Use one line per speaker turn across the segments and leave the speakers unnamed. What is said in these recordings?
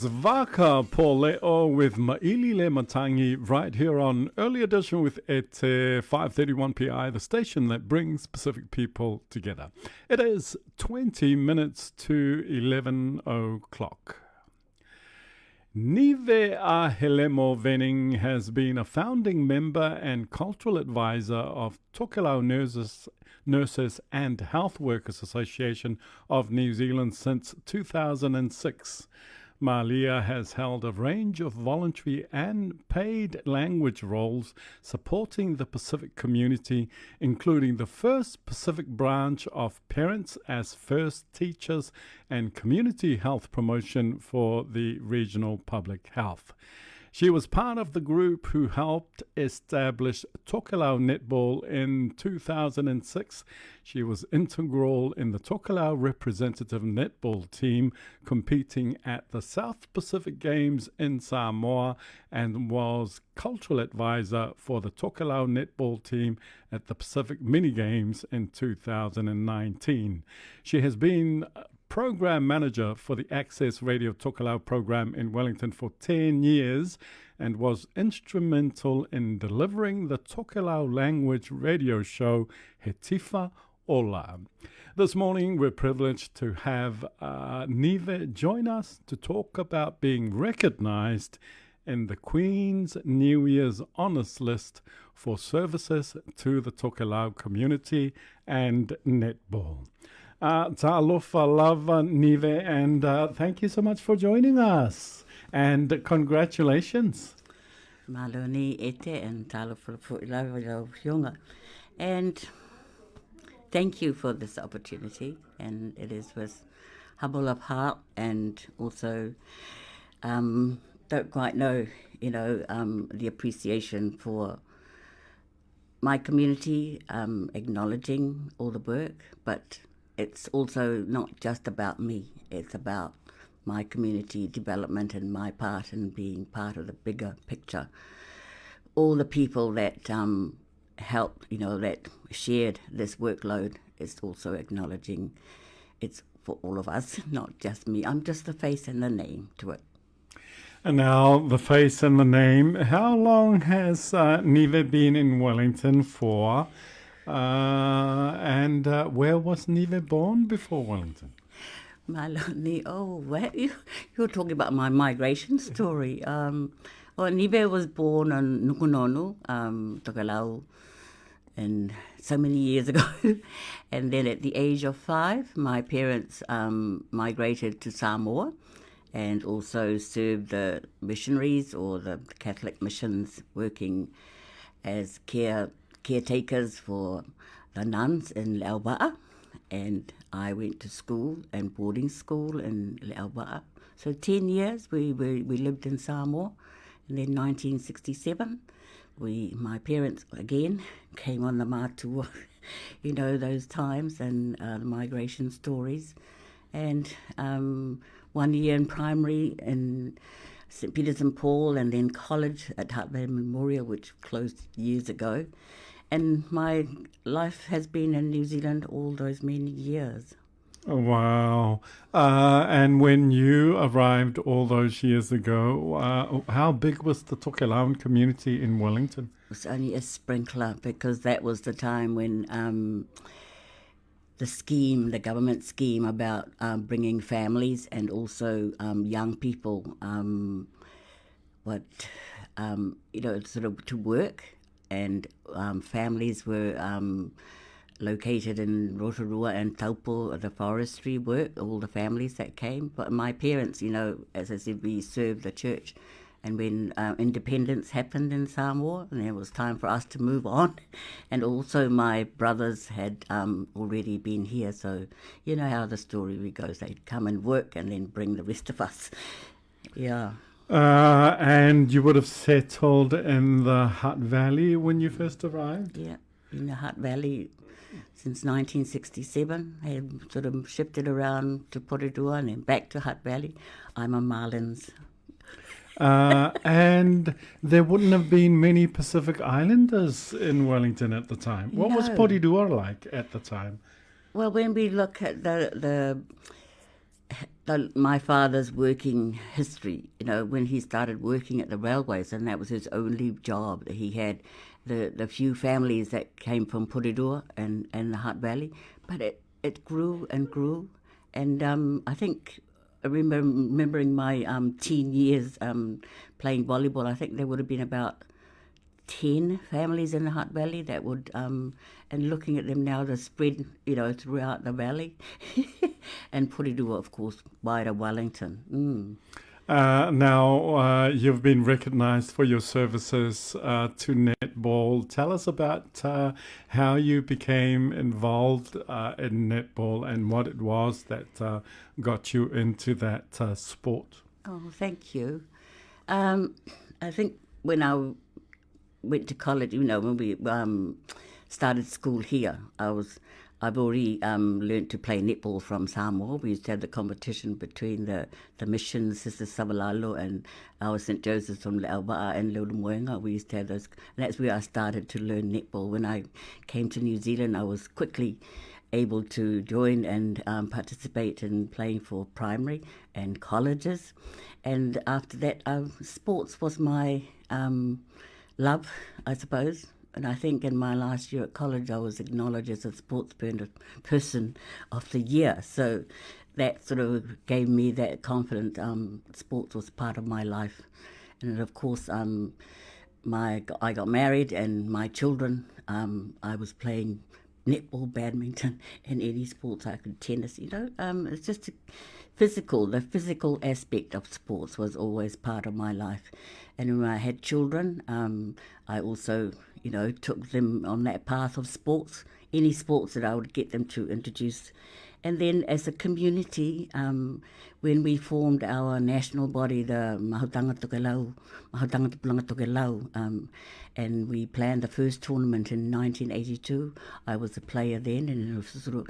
Zvaka Pauleo with Mailile Matangi right here on Early Edition with at 5:31 PI, the station that brings Pacific people together. It is 20 minutes to 11 o'clock. Nive Ahelemo Venning has been a founding member and cultural advisor of Tokelauan Nurses and Health Workers Association of New Zealand since 2006. Malia has held a range of voluntary and paid language roles supporting the Pacific community, including the first Pacific branch of Parents as First Teachers and Community Health Promotion for the Regional Public Health. She was part of the group who helped establish Tokelauan netball in 2006. She was integral in the Tokelau representative netball team competing at the South Pacific Games in Samoa and was cultural advisor for the Tokelau netball team at the Pacific Mini Games in 2019. She has been program manager for the Access Radio Tokelau program in Wellington for 10 years and was instrumental in delivering the Tokelau language radio show He Tifa Ola. This morning we're privileged to have Nive join us to talk about being recognized in the Queen's New Year's Honours List for services to the Tokelau community and netball. Ta'alofa lava Nive, and thank you so much for joining us. And congratulations.
Maloni ete and ta'alofa lava yonga. And thank you for this opportunity. And it is with humble of heart and also don't quite know, the appreciation for my community, acknowledging all the work, but it's also not just about me. It's about my community development and my part in being part of the bigger picture. All the people that helped, that shared this workload, is also acknowledging it's for all of us, not just me. I'm just the face and the name to it.
And now the face and the name. How long has Nive been in Wellington for? And where was Nive born before Wellington?
Maloni, you're talking about my migration story. Nive was born in Nukunonu, Tokelau, and so many years ago. And then at the age of 5, my parents migrated to Samoa and also served the missionaries or the Catholic missions, working as caretakers for the nuns in Le'auba'a, and I went to school and boarding school in Le'auba'a. So 10 years we lived in Samoa, and then 1967 my parents again came on the mātua, those times and the migration stories, and 1 year in primary in St. Peter's and Paul, and then college at Heart Valley Memorial, which closed years ago. And my life has been in New Zealand all those many years.
Oh, wow. And when you arrived all those years ago, how big was the Tokelauan community in Wellington?
It was only a sprinkler, because that was the time when the government scheme about bringing families and also young people, sort of to work. And families were located in Rotorua and Taupo, the forestry work, all the families that came. But my parents, as I said, we served the church. And when independence happened in Samoa, and it was time for us to move on. And also my brothers had already been here, so you know how the story goes. They'd come and work and then bring the rest of us. Yeah.
And you would have settled in the Hutt Valley when you first arrived?
Yeah, in the Hutt Valley since 1967. I had sort of shifted around to Porirua and then back to Hutt Valley. I'm a Marlins.
And there wouldn't have been many Pacific Islanders in Wellington at the time. What was Porirua like at the time?
Well, when we look at the my father's working history, when he started working at the railways, and that was his only job that he had, the few families that came from Porirua and the Hutt Valley, but it grew and grew, and I think I remembering my teen years playing volleyball, I think there would have been about 10 families in the Hutt Valley that would, and looking at them now, they're spread, throughout the valley. And Porirua, of course, wider Wellington.
Now, you've been recognised for your services to netball. Tell us about how you became involved in netball and what it was that got you into that sport.
Oh, thank you. I think when I went to college, when we started school here, I've already learned to play netball from Samoa. We used to have the competition between the Mission, Sister Savalalo, and our St. Joseph's from Le'auba'a and Leulumoenga. We used to have those, and that's where I started to learn netball. When I came to New Zealand, I was quickly able to join and participate in playing for primary and colleges. And after that, sports was my love, I suppose. And I think in my last year at college, I was acknowledged as a sports person of the year. So that sort of gave me that confidence. Sports was part of my life. And of course, I got married, and my children, I was playing netball, badminton, and any sports I could, tennis, it's just the physical aspect of sports was always part of my life. And when I had children, I also, took them on that path of sports, any sports that I would get them to introduce. And then as a community, when we formed our national body, the Mahotanga Tupulanga Tokelau, and we planned the first tournament in 1982, I was a player then, and it was sort of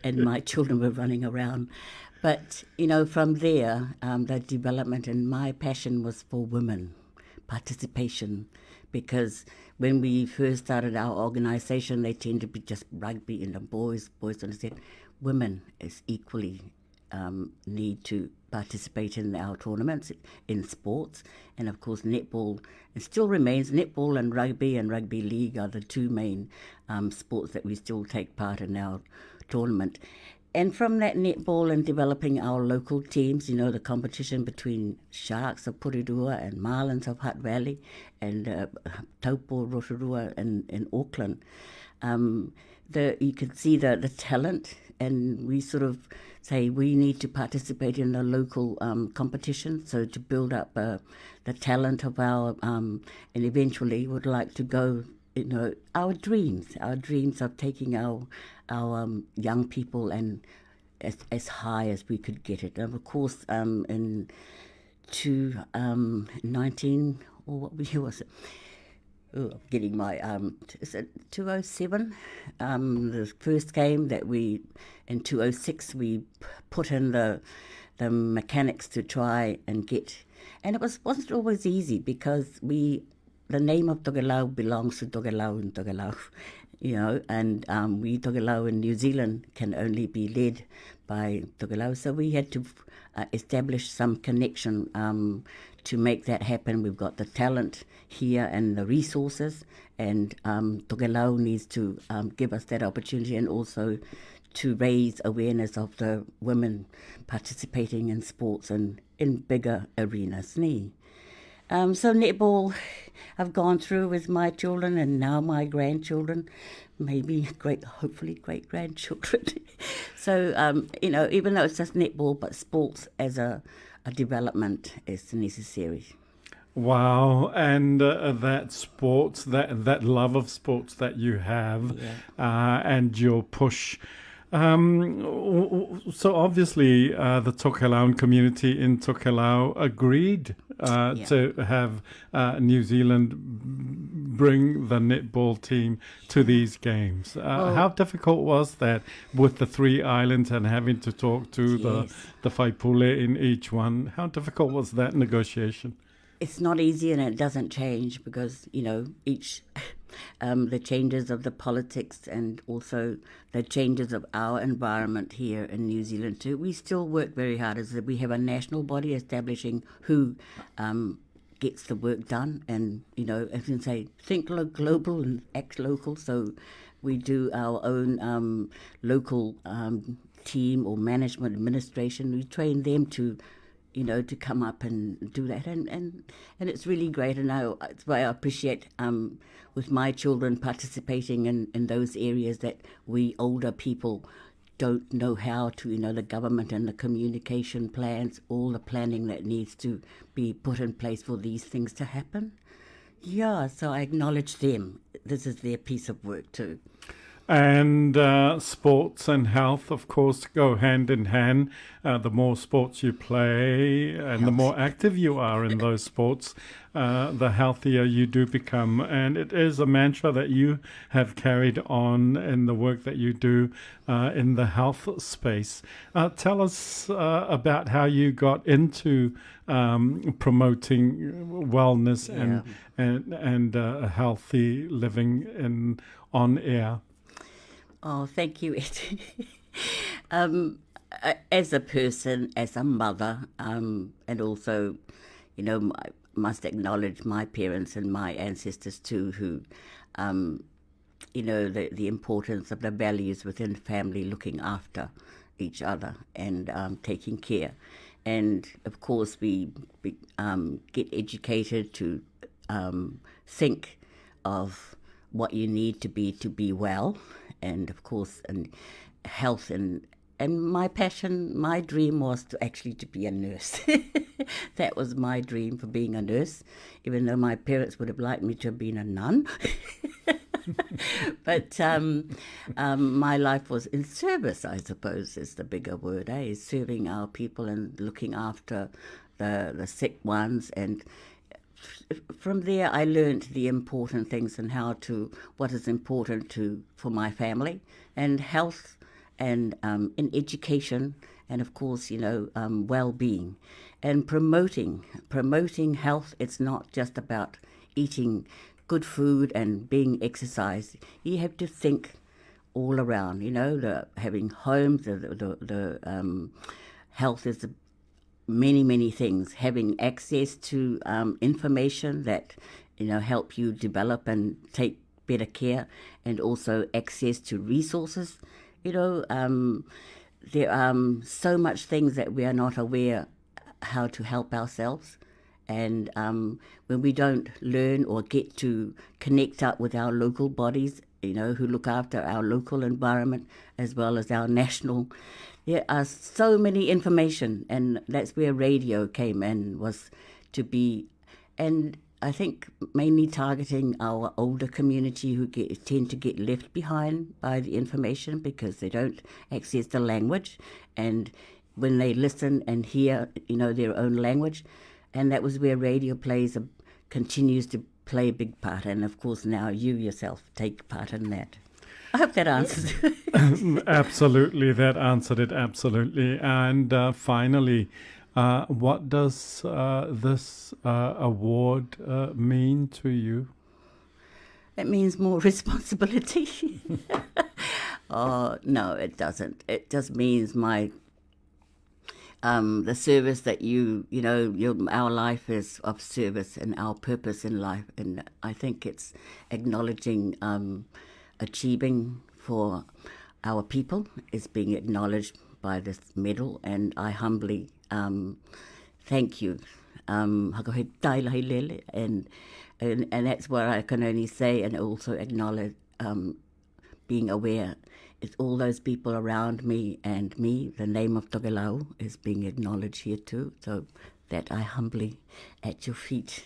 and my children were running around. But, from there, the development, and my passion was for women, participation, because when we first started our organisation, they tend to be just rugby and the boys understand. Women is equally need to participate in our tournaments, in sports, and of course netball, it still remains, netball and rugby league are the two main sports that we still take part in our tournament. And from that netball and developing our local teams, the competition between Sharks of Porirua and Marlins of Hutt Valley and Taupo Rotorua in Auckland, you can see the talent, and we sort of say we need to participate in the local competition, so to build up the talent of our, and eventually would like to go, our dreams of taking our young people and as high as we could get it. And of course, in 19, or what year was it? Oh, I'm getting my, is it 207? The first game that in 206, we put in the mechanics to try and get, and it wasn't always easy, because the name of Tokelau belongs to Tokelau and Tokelau, and we Tokelau in New Zealand can only be led by Tokelau. So we had to establish some connection to make that happen. We've got the talent here and the resources, and Tokelau needs to give us that opportunity, and also to raise awareness of the women participating in sports and in bigger arenas. So netball I've gone through with my children, and now my grandchildren, maybe hopefully great-grandchildren. So, even though it's just netball, but sports as a development is necessary.
Wow, and that sports, that love of sports that you have, and your push. So obviously the Tokelauan community in Tokelau agreed to have New Zealand bring the netball team to these games. How difficult was that with the 3 islands and having to talk to the Whaipule in each one? How difficult was that negotiation?
It's not easy, and it doesn't change, because, each the changes of the politics and also the changes of our environment here in New Zealand too. We still work very hard as we have a national body establishing who gets the work done, and as you say, think global and act local. So we do our own local team or management administration. We train them to to come up and do that, and it's really great, and it's why I appreciate with my children participating in those areas that we older people don't know how to, the government and the communication plans, all the planning that needs to be put in place for these things to happen. Yeah, so I acknowledge them. This is their piece of work too.
And sports and health, of course, go hand in hand. The more sports you play and the more active you are in those sports, the healthier you do become. And it is a mantra that you have carried on in the work that you do in the health space. Tell us about how you got into promoting wellness and healthy living on air.
Oh, thank you, Ed. As a person, as a mother, and also, I must acknowledge my parents and my ancestors too, who, the importance of the values within family, looking after each other and taking care. And of course, we get educated to think of what you need to be well. And of course, and health and my passion, my dream was to be a nurse. That was my dream, for being a nurse, even though my parents would have liked me to have been a nun. But my life was in service, I suppose, is the bigger word, is serving our people and looking after the sick ones. And from there, I learned the important things and what is important for my family and health and in education and of course, well-being and promoting health. It's not just about eating good food and being exercised. You have to think all around, having homes, the health is many things, having access to information that help you develop and take better care, and also access to resources. There are so much things that we are not aware how to help ourselves, and when we don't learn or get to connect up with our local bodies, who look after our local environment as well as our national. There are so many information, and that's where radio came in, was to be, and I think mainly targeting our older community who tend to get left behind by the information because they don't access the language, and when they listen and hear, their own language, and that was where radio continues to play a big part, and of course now you yourself take part in that. I hope that answers it.
Absolutely, that answered it, absolutely. And finally, what does this award mean to you?
It means more responsibility. Oh, no, it doesn't. It just means the service that our life is of service and our purpose in life. And I think it's acknowledging achieving for our people is being acknowledged by this medal, and I humbly thank you. And that's what I can only say, and also acknowledge being aware it's all those people around me, and the name of Tokelauan is being acknowledged here too, so that I humbly at your feet.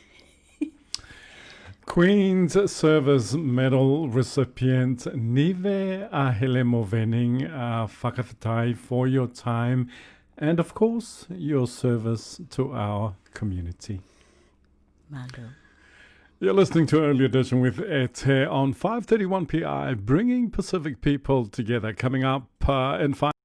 Queen's Service Medal recipient Nive Ahelemo Venning, whakawhitai for your time and, of course, your service to our community.
Mado.
You're listening to Early Edition with Ete on 531 PI, bringing Pacific people together. Coming up in 5